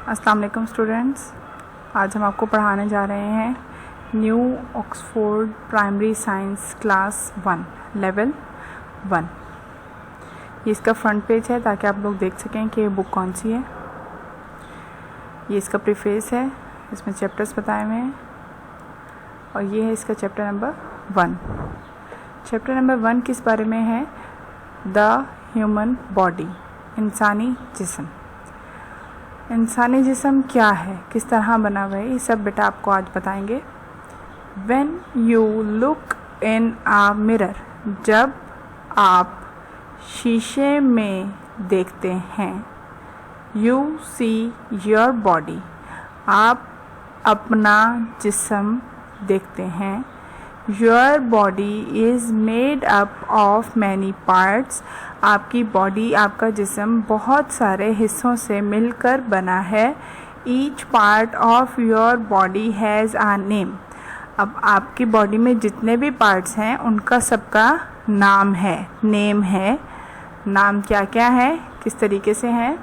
अस्सलाम वालेकुम स्टूडेंट्स, आज हम आपको पढ़ाने जा रहे हैं new Oxford primary science class 1 level 1। ये इसका फ्रंट पेज है ताकि आप लोग देख सकें कि ये बुक कौन सी है। ये इसका प्रीफेस है, इसमें चैप्टर्स बताए हुए हैं और ये है इसका चैप्टर नंबर 1। चैप्टर नंबर 1 किस बारे में है? द ह्यूमन बॉडी, इंसानी जिस्म। इंसानी जिस्म क्या है, किस तरह बना हुआ है, ये सब बेटा आपको आज बताएंगे। When you look in a mirror, जब आप शीशे में देखते हैं, you see your body, आप अपना जिस्म देखते हैं। Your body is made up of many parts, आपकी बॉडी, आपका जिस्म बहुत सारे हिस्सों से मिलकर बना है। Each part of your body has a name, अब आपकी बॉडी में जितने भी पार्ट्स हैं उनका सबका नाम है, नेम है। नाम क्या क्या है, किस तरीके से है,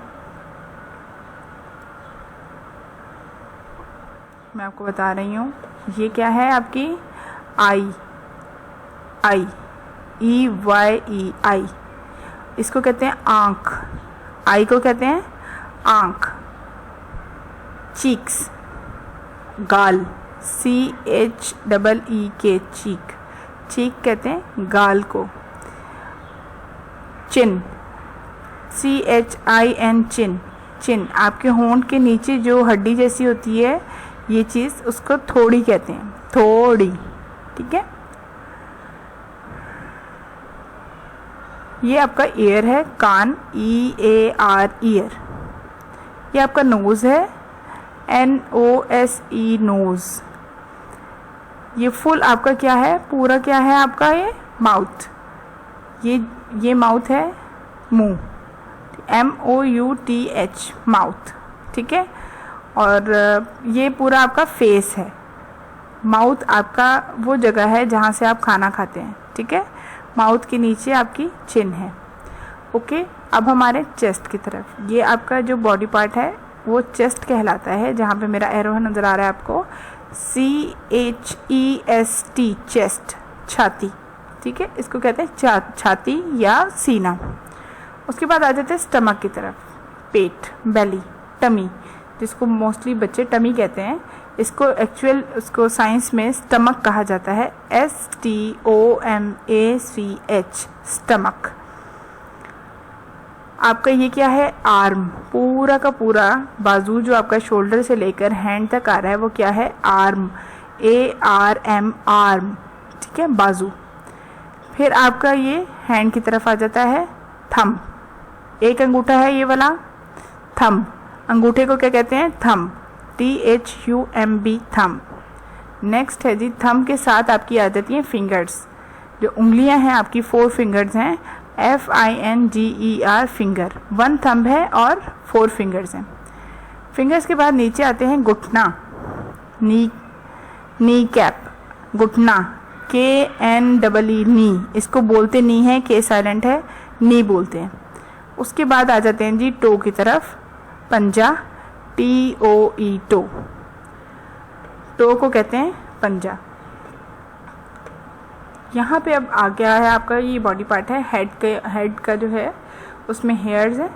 मैं आपको बता रही हूँ। ये क्या है आपकी आई, आई EYE आई, इसको कहते हैं आँख, आई को कहते हैं आँख। चीक्स, गाल, CHEE चीक, चीक कहते हैं गाल को। चिन, CHIN चिन, चिन आपके होंठ के नीचे जो हड्डी जैसी होती है ये चीज़, उसको थोड़ी कहते हैं, थोड़ी, ठीक है। ये आपका ईयर है, कान, EAR ईयर। ये आपका नोज़ है, NOSE नोज़। ये फुल आपका क्या है, पूरा क्या है आपका, ये माउथ, ये माउथ है, मुंह, MOUTH माउथ, ठीक है। और ये पूरा आपका फेस है। माउथ आपका वो जगह है जहाँ से आप खाना खाते हैं, ठीक है। माउथ के नीचे आपकी चिन है, ओके। अब हमारे चेस्ट की तरफ, ये आपका जो बॉडी पार्ट है वो चेस्ट कहलाता है, जहाँ पे मेरा एरो नज़र आ रहा है आपको, CHEST चेस्ट, छाती, ठीक है। इसको कहते हैं छाती या सीना। उसके बाद आ जाते हैं स्टमक की तरफ, पेट, बेली, टमी, जिसको मोस्टली बच्चे टमी कहते हैं। इसको एक्चुअल उसको साइंस में स्टमक कहा जाता है, STOMACH स्टमक। आपका ये क्या है, आर्म, पूरा का पूरा बाजू जो आपका शोल्डर से लेकर हैंड तक आ रहा है वो क्या है, आर्म, ARM आर्म, ठीक है, बाजू। फिर आपका ये हैंड की तरफ आ जाता है थंब, एक अंगूठा है ये वाला थंब, अंगूठे को क्या कहते हैं, थंब, THUMB थंब। नेक्स्ट है जी, थंब के साथ आपकी आ जाती हैं फिंगर्स, जो उंगलियां हैं आपकी 4 फिंगर्स हैं, FINGER फिंगर, 1 थंब है और 4 फिंगर्स हैं। फिंगर्स के बाद नीचे आते हैं घुटना, नी कैप, घुटना, KNEE नी, इसको बोलते नी है, के साइलेंट है, नी बोलते हैं। उसके बाद आ जाते हैं जी टो की तरफ, पंजा, TOE टो, टो को कहते हैं पंजा। यहाँ पे अब आ गया है आपका ये बॉडी पार्ट है, हेड का जो है उसमें हेयर्स है,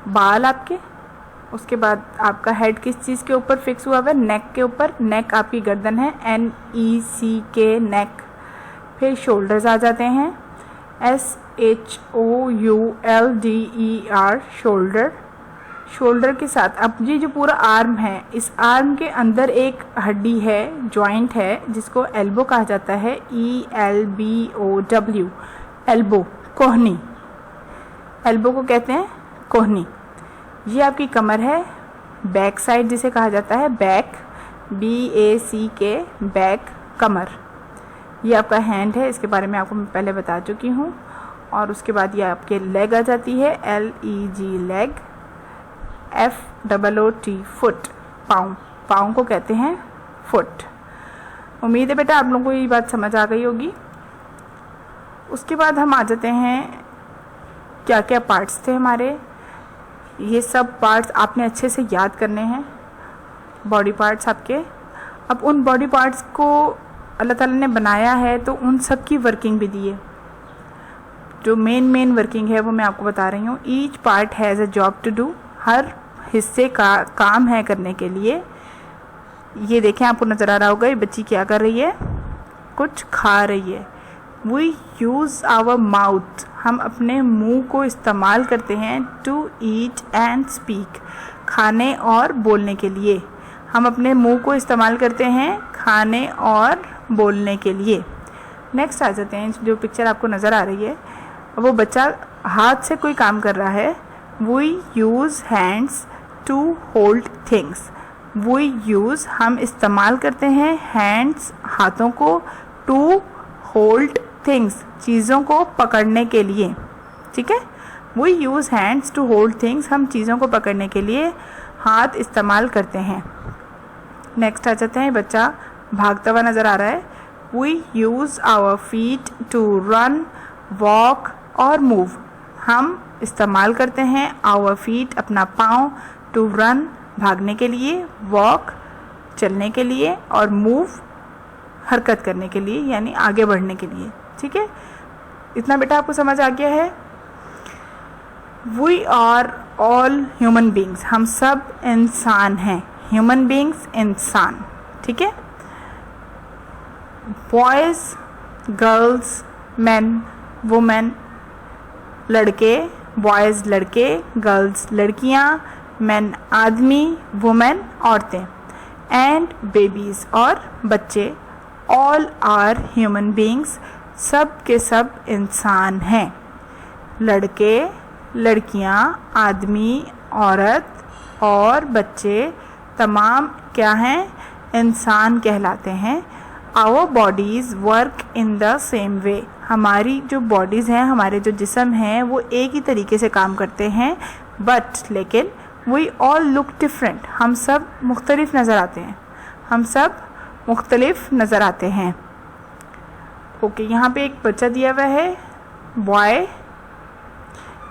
बाल आपके। उसके बाद आपका हेड किस चीज़ के ऊपर फिक्स हुआ हुआ है, नेक के ऊपर, नेक आपकी गर्दन है, NECK नेक। फिर शोल्डर्स आ जाते हैं, SHOULDER शोल्डर। शोल्डर के साथ अब ये जो पूरा आर्म है, इस आर्म के अंदर एक हड्डी है, जॉइंट है, जिसको एल्बो कहा जाता है, ELBOW एल्बो, कोहनी, एल्बो को कहते हैं कोहनी। ये आपकी कमर है, बैक साइड जिसे कहा जाता है, बैक, BACK बैक, कमर। ये आपका हैंड है, इसके बारे में आपको मैं पहले बता चुकी हूँ। और उसके बाद ये आपके लेग आ जाती है, LEG लेग, FOOT फुट, पाँव, पाँव को कहते हैं फुट। उम्मीद है बेटा आप लोगों को ये बात समझ आ गई होगी। उसके बाद हम आ जाते हैं क्या क्या पार्ट्स थे हमारे, ये सब पार्ट्स आपने अच्छे से याद करने हैं, बॉडी पार्ट्स आपके। अब उन बॉडी पार्ट्स को अल्लाह ताला ने बनाया है तो उन सब की वर्किंग भी दी है। जो मेन वर्किंग है वो मैं आपको बता रही हूँ। Each part has a job to do, हर हिस्से का काम है करने के लिए। ये देखें, आपको नज़र आ रहा होगा ये बच्ची क्या कर रही है, कुछ खा रही है। वी यूज़ आवर माउथ, हम अपने मुंह को इस्तेमाल करते हैं। टू ईट एंड स्पीक, खाने और बोलने के लिए। हम अपने मुंह को इस्तेमाल करते हैं खाने और बोलने के लिए। नेक्स्ट आ जाते हैं, जो पिक्चर आपको नज़र आ रही है वो बच्चा हाथ से कोई काम कर रहा है। We use hands to hold things, we use हम इस्तेमाल करते हैं हैंड्स हाथों को, टू होल्ड थिंग्स चीज़ों को पकड़ने के लिए। ठीक है, we use hands to hold things, हम चीज़ों को पकड़ने के लिए हाथ इस्तेमाल करते हैं। नेक्स्ट आ जाते हैं, बच्चा भागता हुआ नज़र आ रहा है। We use our feet to run, walk और मूव, हम इस्तेमाल करते हैं आवर फीट अपना पाँव, टू रन भागने के लिए, वॉक चलने के लिए और मूव हरकत करने के लिए यानी आगे बढ़ने के लिए। ठीक है, इतना बेटा आपको समझ आ गया है। We are all human beings, हम सब इंसान हैं। ह्यूमन बींग्स इंसान। ठीक है, बॉयज़ गर्ल्स, मैन वुमेन, लड़के बॉयज़ लड़के, गर्ल्स लड़कियां, मैन आदमी, वुमेन औरतें, एंड बेबीज़ और बच्चे। ऑल आर ह्यूमन बींग्स, सब के सब इंसान हैं। लड़के लड़कियां, आदमी औरत और बच्चे तमाम क्या हैं, इंसान कहलाते हैं। Our bodies work in the same way, हमारी जो बॉडीज़ हैं, हमारे जो जिस्म हैं वो एक ही तरीके से काम करते हैं। बट लेकिन वी ऑल लुक डिफरेंट, हम सब मुख्तलिफ नज़र आते हैं, हम सब मुख्तलिफ नज़र आते हैं। ओके, यहाँ पे एक बच्चा दिया हुआ है, बॉय,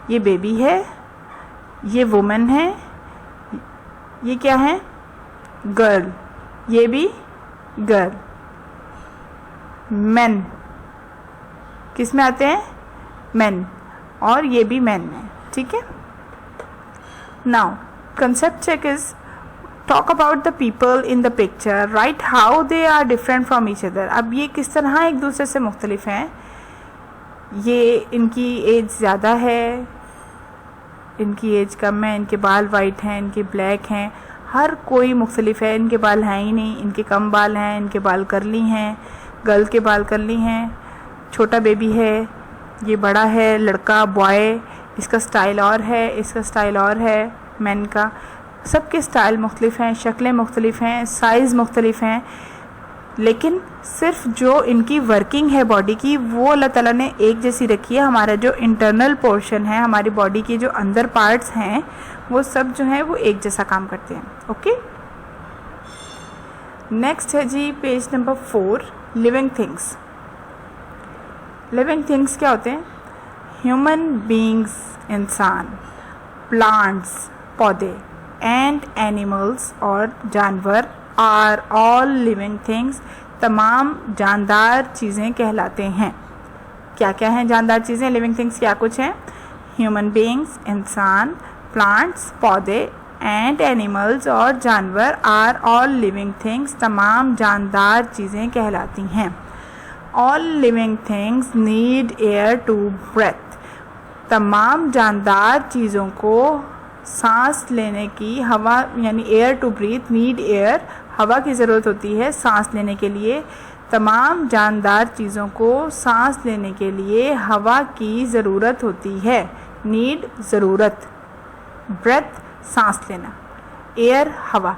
ये बेबी है, ये वुमेन है, ये क्या है, गर्ल, ये भी गर्ल। मैन किस में आते हैं, मैन, और ये भी मैन है। ठीक है, now concept check is talk about the people in the picture, write how they are different from each other। अब ये किस तरह एक दूसरे से मुख्तलिफ हैं। ये इनकी एज ज़्यादा है, इनकी एज कम है, इनके बाल वाइट हैं, इनके ब्लैक हैं, हर कोई मुख्तलिफ है। इनके बाल हैं ही नहीं, इनके कम बाल हैं, इनके बाल करली हैं, गर्ल के बाल करली हैं, छोटा बेबी है, ये बड़ा है, लड़का बॉय, इसका स्टाइल और है, इसका स्टाइल और है, मैन का। सबके स्टाइल मुख्तलिफ हैं, शक्लें मुख्तलिफ हैं, साइज़ मुख्तलिफ हैं, लेकिन सिर्फ जो इनकी वर्किंग है बॉडी की वो अल्लाह ताला ने एक जैसी रखी है। हमारा जो इंटरनल पोर्शन है, हमारी बॉडी के जो अंदर पार्ट्स हैं, वो सब जो हैं वो एक जैसा काम करते हैं। ओके, नेक्स्ट है जी page number 4, living things. Living things क्या होते हैं, ह्यूमन बींग्स इंसान, प्लांट्स पौधे, एंड एनिमल्स और जानवर, आर ऑल लिविंग थिंग्स तमाम जानदार चीज़ें कहलाते हैं। क्या क्या हैं जानदार चीज़ें, लिविंग थिंग्स क्या कुछ हैं, ह्यूमन बींग्स इंसान, प्लांट्स पौधे, एंड एनिमल्स और जानवर, आर ऑल लिविंग थिंग्स तमाम जानदार चीज़ें कहलाती हैं। All living things need air to breath, तमाम जानदार चीज़ों को सांस लेने की, हवा यानी air to breathe, need air, हवा की ज़रूरत होती है सांस लेने के लिए। तमाम जानदार चीज़ों को सांस लेने के लिए हवा की ज़रूरत होती है। नीड ज़रूरत, ब्रेथ सांस लेना, एयर हवा।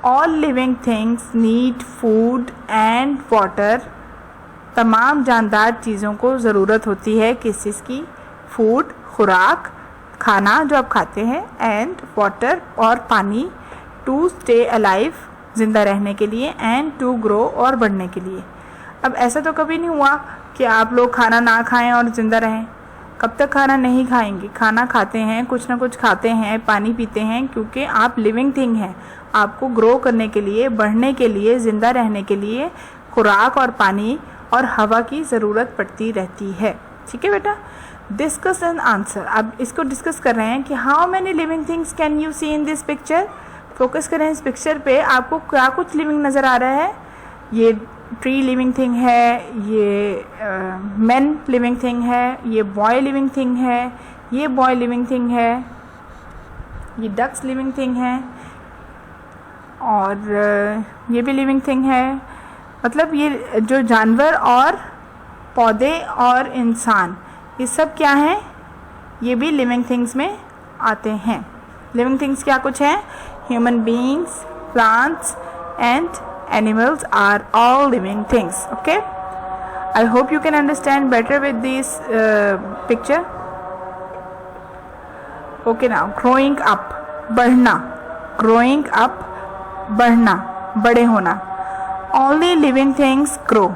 All living things need food and water, तमाम जानदार चीज़ों को ज़रूरत होती है किस चीज़ की, फूड खुराक, खाना जो आप खाते हैं, एंड वाटर और पानी, टू स्टे अलाइव ज़िंदा रहने के लिए, एंड टू ग्रो और बढ़ने के लिए। अब ऐसा तो कभी नहीं हुआ कि आप लोग खाना ना खाएं और ज़िंदा रहें, कब तक खाना नहीं खाएंगे? खाना खाते हैं, कुछ ना कुछ खाते हैं, पानी पीते हैं, क्योंकि आप लिविंग थिंग हैं। आपको ग्रो करने के लिए, बढ़ने के लिए, ज़िंदा रहने के लिए खुराक और पानी और हवा की ज़रूरत पड़ती रहती है। ठीक है बेटा? Discuss and answer. अब इसको डिस्कस कर रहे हैं कि how many living things can you see in this picture. Focus करें इस पिक्चर पे। आपको क्या कुछ लिविंग नज़र आ रहा है? ये ट्री लिविंग थिंग है, ये मैन लिविंग थिंग है, ये बॉय लिविंग थिंग है, ये बॉय लिविंग थिंग है, ये डक्स लिविंग थिंग है, और ये भी लिविंग थिंग है। मतलब ये जो जानवर और पौधे और इंसान, ये सब क्या हैं? ये भी लिविंग थिंग्स में आते हैं। लिविंग थिंग्स क्या कुछ हैं? Human beings, plants and animals are all living things. Okay, I hope you can understand better with this picture. Okay, now growing up, बढ़ना, growing up, बढ़ना, बड़े होना। Only living things grow,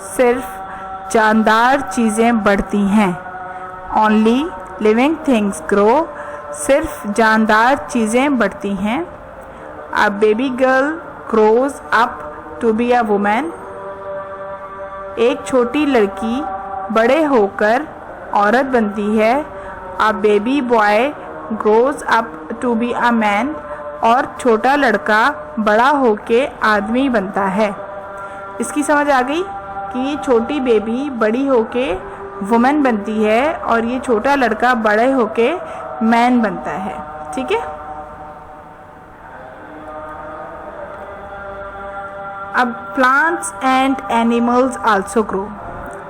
सिर्फ जानदार चीज़ें बढ़ती हैं। Only living things grow, सिर्फ जानदार चीज़ें बढ़ती हैं। A baby girl grows up to be a woman. एक छोटी लड़की बड़े होकर औरत बनती है। A baby boy grows up to be a man. और छोटा लड़का बड़ा होके आदमी बनता है। इसकी समझ आ गई कि ये छोटी बेबी बड़ी होके वुमन बनती है और ये छोटा लड़का बड़े होके मैन बनता है। ठीक है? अब plants and animals also grow.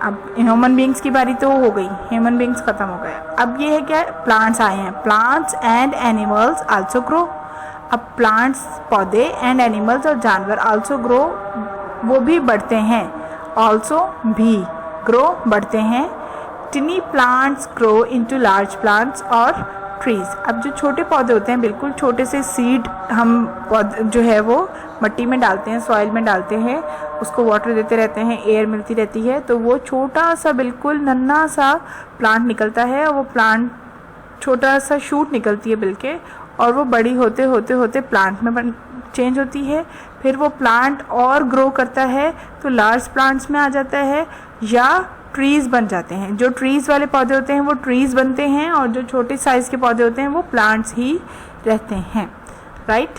अब ह्यूमन बींग्स की बारी तो हो गई, ह्यूमन बींग्स खत्म हो गए। अब ये है क्या? प्लांट्स आए हैं। Plants and animals also grow. अब प्लांट्स, पौधे, एंड एनिमल्स और जानवर आल्सो ग्रो, वो भी बढ़ते हैं। आल्सो भी, ग्रो बढ़ते हैं। टिनी plants grow into large plants और ट्रीज। अब जो छोटे पौधे होते हैं, बिल्कुल छोटे से सीड हम पौधे जो है वो मिट्टी में डालते हैं, सॉइल में डालते हैं, उसको वाटर देते रहते हैं, एयर मिलती रहती है, तो वो छोटा सा बिल्कुल नन्हा सा प्लांट निकलता है। और वो प्लांट छोटा सा शूट निकलती है बिल्कुल, और वो बड़ी होते होते होते प्लांट में चेंज होती है। फिर वो प्लांट और ग्रो करता है तो लार्ज प्लांट्स में आ जाता है या ट्रीज़ बन जाते हैं। जो ट्रीज़ वाले पौधे होते हैं वो ट्रीज़ बनते हैं, और जो छोटे साइज़ के पौधे होते हैं वो प्लांट्स ही रहते हैं। Right?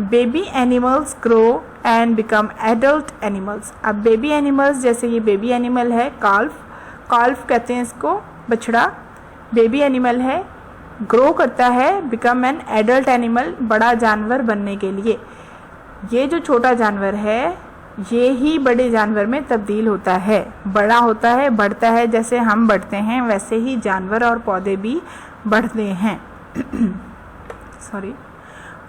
Baby animals grow and become adult animals. अब बेबी एनिमल्स, जैसे ये बेबी एनिमल है, काल्फ कहते हैं इसको, बछड़ा बेबी एनिमल है, ग्रो करता है, बिकम एन एडल्ट एनिमल, बड़ा जानवर बनने के लिए। ये जो छोटा जानवर है ये ही बड़े जानवर में तब्दील होता है, बड़ा होता है, बढ़ता है। जैसे हम बढ़ते हैं वैसे ही जानवर और पौधे भी बढ़ते हैं। Sorry.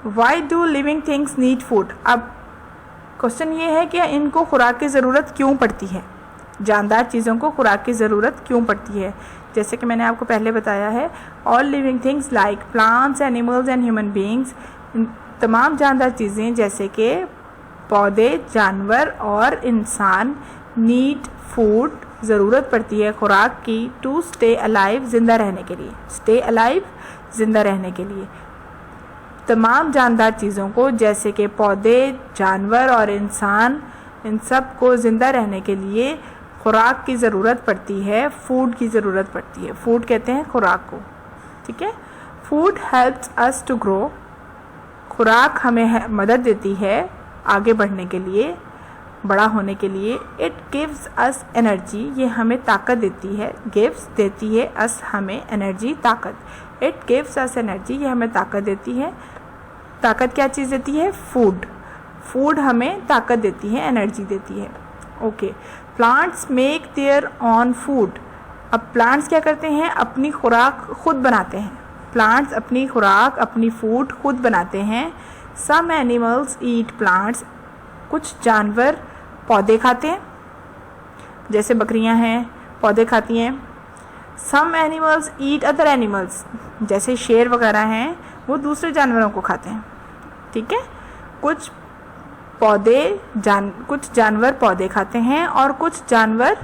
Why do living things need food. अब क्वेश्चन ये है कि इनको खुराक की ज़रूरत क्यों पड़ती है? जानदार चीज़ों को खुराक की ज़रूरत क्यों पड़ती है? जैसे कि मैंने आपको पहले बताया है, all living things like plants, animals and human beings, तमाम जानदार चीज़ें जैसे कि पौधे, जानवर और इंसान नीड फूड, ज़रूरत पड़ती है खुराक की, टू स्टे अलाइव, ज़िंदा रहने के लिए। स्टे अलाइव, ज़िंदा रहने के लिए। तमाम जानदार चीज़ों को जैसे कि पौधे, जानवर और इंसान, इन सब को ज़िंदा रहने के लिए खुराक की ज़रूरत पड़ती है, फूड की ज़रूरत पड़ती है। फूड कहते हैं खुराक को। ठीक है? Food helps us to grow. खुराक हमें मदद देती है आगे बढ़ने के लिए, बड़ा होने के लिए। इट गिव्स अस एनर्जी, ये हमें ताकत देती है। गिव्स, देती है, अस, हमें, एनर्जी, ताकत। इट गिव्स अस एनर्जी, ये हमें ताकत देती है। ताकत क्या चीज़ देती है? फूड। फूड हमें ताकत देती है, एनर्जी देती है। Okay. Plants make their on food. अब प्लांट्स क्या करते हैं? अपनी खुराक खुद बनाते हैं। प्लांट्स अपनी खुराक, अपनी फूड खुद बनाते हैं। सम एनिमल्स ईट प्लांट्स, कुछ जानवर पौधे खाते हैं, जैसे बकरियां हैं पौधे खाती हैं। Some animals eat other animals, जैसे शेर वगैरह हैं वो दूसरे जानवरों को खाते हैं। ठीक है? कुछ जानवर पौधे खाते हैं और कुछ जानवर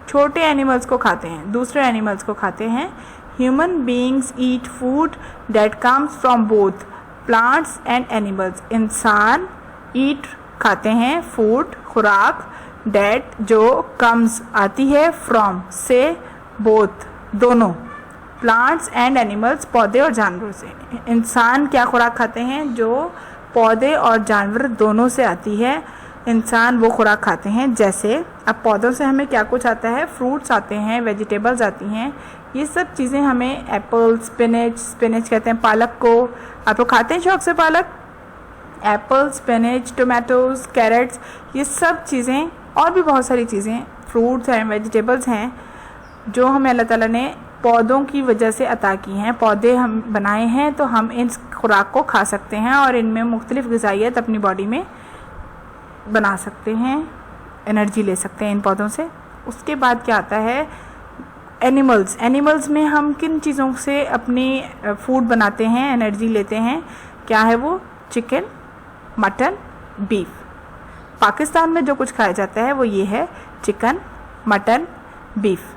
छोटे एनिमल्स को खाते हैं, दूसरे एनिमल्स को खाते हैं। Human beings eat food that comes from both plants and animals. इंसान ईट खाते हैं फूड, खुराक, डेट जो कम्स आती है, फ्रॉम से, बोथ दोनों, प्लांट्स एंड एनिमल्स पौधे और जानवरों से। इंसान क्या खुराक खाते हैं? जो पौधे और जानवर दोनों से आती है, इंसान वो खुराक खाते हैं। जैसे अब पौधों से हमें क्या कुछ आता है? फ्रूट्स आते हैं, वेजिटेबल्स आती हैं, ये सब चीज़ें हमें, एप्पल, स्पिनच कहते हैं पालक को। आप लोग खाते हैं शौक से पालक? एप्पल, स्पिनच, टोमेटोज, कैरेट्स, ये सब चीज़ें और भी बहुत सारी चीज़ें, फ्रूट्स हैं, वेजिटेबल्स हैं, जो हमें अल्लाह ताला ने पौधों की वजह से अता की हैं। पौधे हम बनाए हैं तो हम इन खुराक को खा सकते हैं और इनमें मुख्तलिफ़ ग़िज़ाइयत अपनी बॉडी में बना सकते हैं, एनर्जी ले सकते हैं इन पौधों से। उसके बाद क्या आता है? एनिमल्स। एनिमल्स में हम किन चीज़ों से अपनी फूड बनाते हैं, एनर्जी लेते हैं? क्या है वो? Chicken, mutton, beef. पाकिस्तान में जो कुछ खाया जाता है वो ये है, चिकन, मटन, बीफ।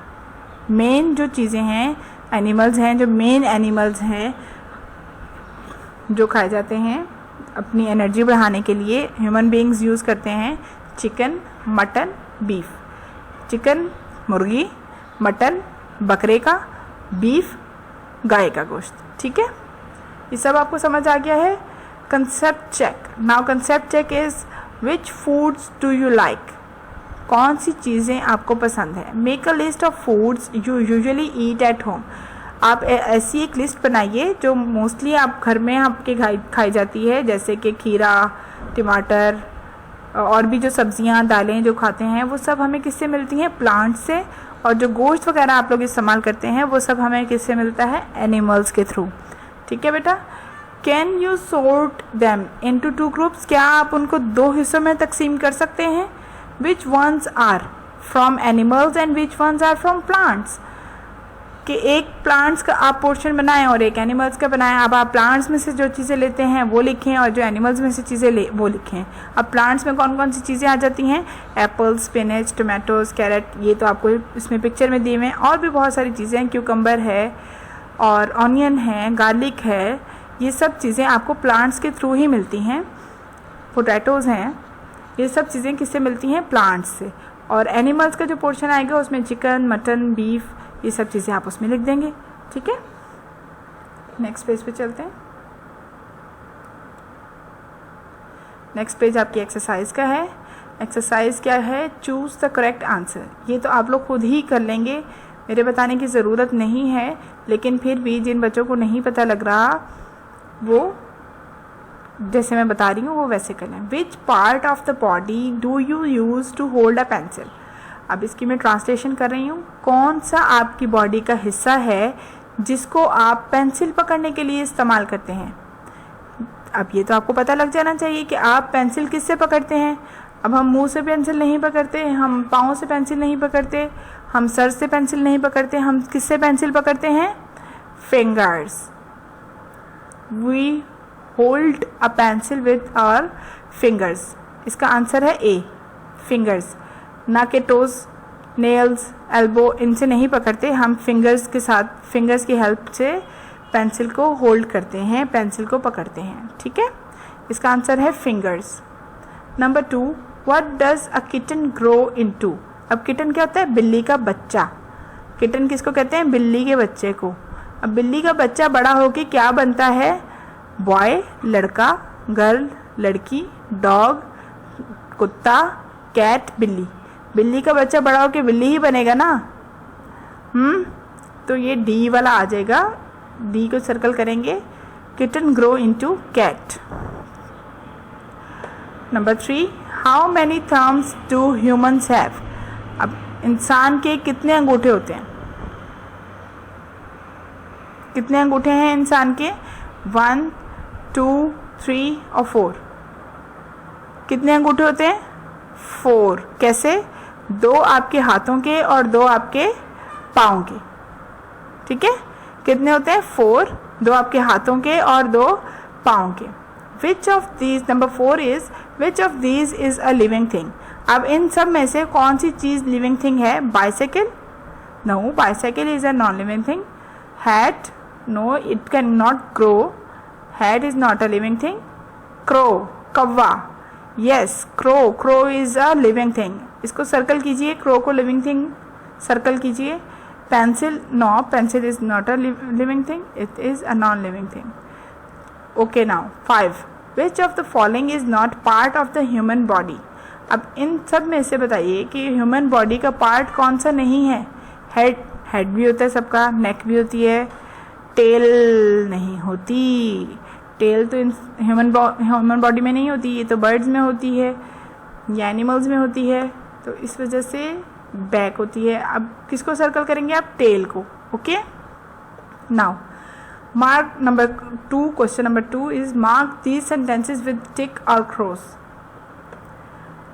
मेन जो चीज़ें हैं, एनिमल्स हैं, जो मेन एनिमल्स हैं जो खाए जाते हैं अपनी एनर्जी बढ़ाने के लिए, ह्यूमन बीइंग्स यूज़ करते हैं चिकन, मटन, बीफ। चिकन मुर्गी, मटन बकरे का, बीफ गाय का गोश्त। ठीक है, ये सब आपको समझ आ गया है। Concept check. Now concept check is which foods do you like? कौन सी चीज़ें आपको पसंद है? Make a list of foods you usually eat at home. आप ऐसी एक लिस्ट बनाइए जो मोस्टली आप घर में आपके खाई जाती है, जैसे कि खीरा, टमाटर और भी जो सब्जियां, दालें जो खाते हैं वो सब हमें किससे मिलती हैं? प्लांट से। और जो गोश्त वगैरह आप लोग इस्तेमाल करते हैं वो सब हमें किससे मिलता है? एनिमल्स के थ्रू। ठीक है बेटा। Can you sort them into 2 groups? क्या आप उनको 2 हिस्सों में तकसीम कर सकते हैं? Which ones are from animals and which ones are from plants? कि एक प्लांट्स का आप पोर्शन बनाएं और एक एनिमल्स का बनाएं। अब आप प्लांट्स में से जो चीज़ें लेते हैं वो लिखें और जो एनिमल्स में से चीज़ें वो लिखें। अब प्लांट्स में कौन कौन सी चीज़ें आ जाती हैं? एप्पल, स्पिनच, टोमेटोज, कैरेट, ये तो आपको इसमें पिक्चर में दिए हुए हैं। और भी बहुत सारी चीज़ें हैं, क्यूकम्बर है और ऑनियन है, गार्लिक है, ये सब चीज़ें आपको प्लांट्स के थ्रू ही मिलती हैं। पोटैटोज़ हैं, ये सब चीज़ें किससे मिलती हैं? प्लांट्स से। और एनिमल्स का जो पोर्शन आएगा उसमें चिकन, मटन, बीफ, ये सब चीज़ें आप उसमें लिख देंगे। ठीक है, नेक्स्ट पेज पे चलते हैं। नेक्स्ट पेज आपकी एक्सरसाइज का है। एक्सरसाइज क्या है? Choose the correct answer. ये तो आप लोग खुद ही कर लेंगे, मेरे बताने की ज़रूरत नहीं है, लेकिन फिर भी जिन बच्चों को नहीं पता लग रहा वो जैसे मैं बता रही हूँ वो वैसे कर लें। Which part of the body do you use to hold a pencil? अब इसकी मैं ट्रांसलेशन कर रही हूँ। कौन सा आपकी बॉडी का हिस्सा है जिसको आप पेंसिल पकड़ने के लिए इस्तेमाल करते हैं? अब ये तो आपको पता लग जाना चाहिए कि आप पेंसिल किससे पकड़ते हैं। अब हम मुंह से पेंसिल नहीं पकड़ते, हम पाँव से पेंसिल नहीं पकड़ते, हम सर से पेंसिल नहीं पकड़ते, हम किससे पेंसिल पकड़ते हैं? Fingers. We hold a pencil with our fingers. इसका आंसर है ए, फिंगर्स। ना के टोज, नेल्स, एल्बो, इनसे नहीं पकड़ते, हम फिंगर्स के साथ, फिंगर्स की हेल्प से पेंसिल को होल्ड करते हैं, पेंसिल को पकड़ते हैं। ठीक है, इसका आंसर है fingers. Number 2, what does a kitten grow into? अब किटन क्या होता है? बिल्ली का बच्चा। किटन किसको कहते हैं? बिल्ली के बच्चे को। अब बिल्ली का बच्चा बड़ा होके क्या बनता है? बॉय लड़का, गर्ल लड़की, डॉग कुत्ता, कैट बिल्ली। बिल्ली का बच्चा बड़ा होके बिल्ली ही बनेगा ना। तो ये डी वाला आ जाएगा, डी को सर्कल करेंगे। Kitten grow into cat. Number 3, how many thumbs do humans have? अब इंसान के कितने अंगूठे होते हैं? कितने अंगूठे हैं इंसान के? 1, 2, 3 और 4। कितने अंगूठे होते हैं? 4। कैसे? 2 आपके हाथों के और 2 आपके पाँव के। ठीक है, कितने होते हैं? 4। 2 आपके हाथों के और 2 पाँव के। Which of these, number 4 is which of these is a living thing? अब इन सब में से कौन सी चीज़ लिविंग थिंग है? Bicycle? No, bicycle is a non living thing. Hat? No, it can not grow. Hat is not a living thing. Crow, कौवा. Yes, crow. Crow is a living thing. इसको सर्कल कीजिए, crow को living thing circle कीजिए. Pencil? No, pencil is not a living thing, it is a non living thing. Okay, now 5. Which of the following is not part of the human body? अब इन सब में से बताइए कि human body का part कौन सा नहीं है? हेड, हेड भी होता है सबका, नेक भी होती है, टेल नहीं होती. टेल तो ह्यूमन बॉडी में नहीं होती, ये तो बर्ड्स में होती है या एनिमल्स में होती है, तो इस वजह से बैक होती है. अब किसको सर्कल करेंगे आप? टेल को. Okay, now mark number 2. Question number 2 is mark these sentences with tick or cross.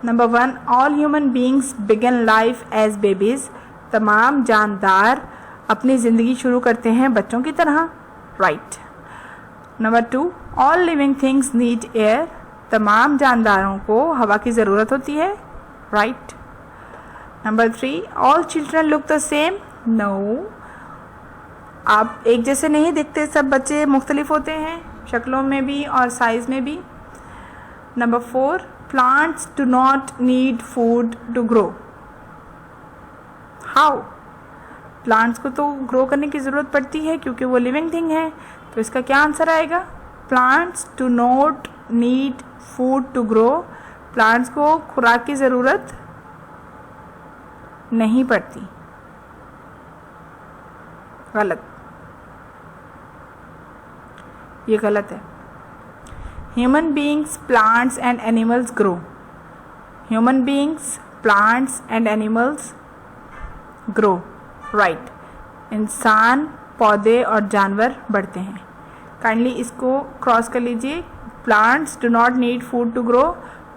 Number 1, all human beings begin life as babies. तमाम जानदार अपनी ज़िंदगी शुरू करते हैं बच्चों की तरह. Right. Number 2, all living things need air. तमाम जानदारों को हवा की ज़रूरत होती है. Right. Number 3, all children look the same. No. आप एक जैसे नहीं दिखते, सब बच्चे मुख्तलिफ होते हैं शक्लों में भी और साइज़ में भी. Number 4, plants do not need food to grow. How? Plants को तो ग्रो करने की ज़रूरत पड़ती है क्योंकि वो लिविंग थिंग है. तो इसका क्या आंसर आएगा? Plants do not need food to grow. Plants को खुराक की ज़रूरत नहीं पड़ती. गलत, ये गलत है. Human beings, plants and animals grow. Human beings, plants and animals grow. Right. इंसान, पौधे और जानवर बढ़ते हैं. काइंडली इसको क्रॉस कर लीजिए. Plants do not need food to grow.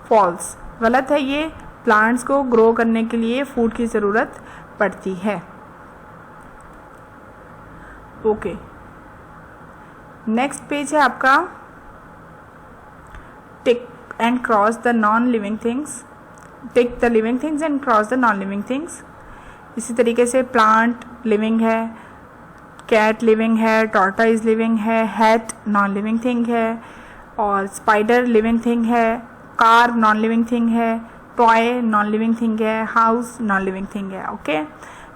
False, गलत है ये. प्लांट्स को ग्रो करने के लिए फूड की ज़रूरत पड़ती है. ओके, नेक्स्ट पेज है आपका tick and cross the non living things. Tick the living things and cross the non living things. इसी तरीके से प्लांट लिविंग है, कैट लिविंग है, टॉर्टोइज लिविंग है, हैट नॉन लिविंग थिंग है, और स्पाइडर लिविंग थिंग है, कार नॉन लिविंग थिंग है, टॉय नॉन लिविंग थिंग है, हाउस नॉन लिविंग थिंग है. Okay,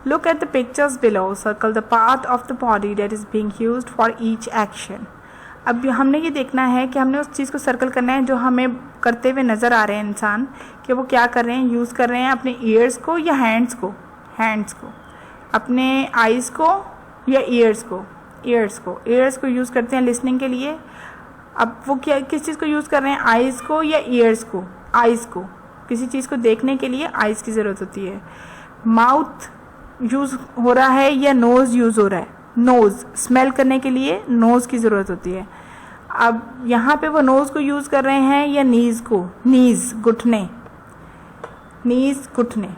look at the pictures below. Circle the part of the body that is being used for each action. अब हमने ये देखना है कि हमने उस चीज़ को सर्कल करना है जो हमें करते हुए नज़र आ रहे हैं इंसान, कि वो क्या कर रहे हैं, यूज़ कर रहे हैं अपने ईयर्स को या हैंड्स को. हैंड्स को, अपने आइज़ को या ईयर्स को. ईयर्स को यूज़ करते हैं लिसनिंग के लिए. अब वो क्या, किस चीज़ को यूज़ कर रहे हैं, आइज़ को या ईयर्स को? आइज़ को. किसी चीज़ को देखने के लिए आइज़ की ज़रूरत होती है. माउथ यूज़ हो रहा है या नोज़ यूज़ हो रहा है? नोज़. स्मेल करने के लिए नोज़ की ज़रूरत होती है. अब यहाँ पे वो नोज़ को यूज़ कर रहे हैं या नीज़ को? नीज़, घुटने. नीज़, घुटने.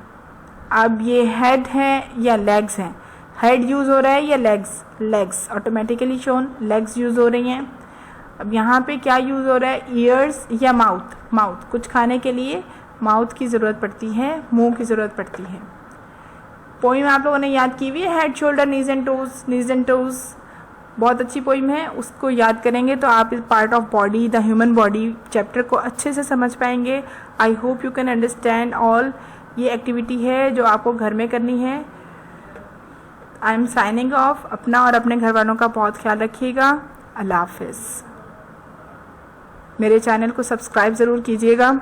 अब ये हेड है या लेग्स हैं? हेड यूज़ हो रहा है या legs? Legs. Automatically shown legs use हो रही हैं. अब यहाँ पे क्या यूज़ हो रहा है, ईयर्स या माउथ? माउथ. कुछ खाने के लिए माउथ की ज़रूरत पड़ती है, मुंह की ज़रूरत पड़ती है. पोइम आप लोगों ने याद की हुई है, head shoulder knees and toes. Knees and toes बहुत अच्छी पोइम है, उसको याद करेंगे तो आप इस part of body, the human body chapter को अच्छे से समझ पाएंगे. I hope you can understand all. ये एक्टिविटी है जो आपको घर में करनी है. I am signing off. अपना और अपने घर वालों का बहुत ख्याल रखिएगा. अल्लाह हाफिज़. मेरे चैनल को सब्सक्राइब ज़रूर कीजिएगा.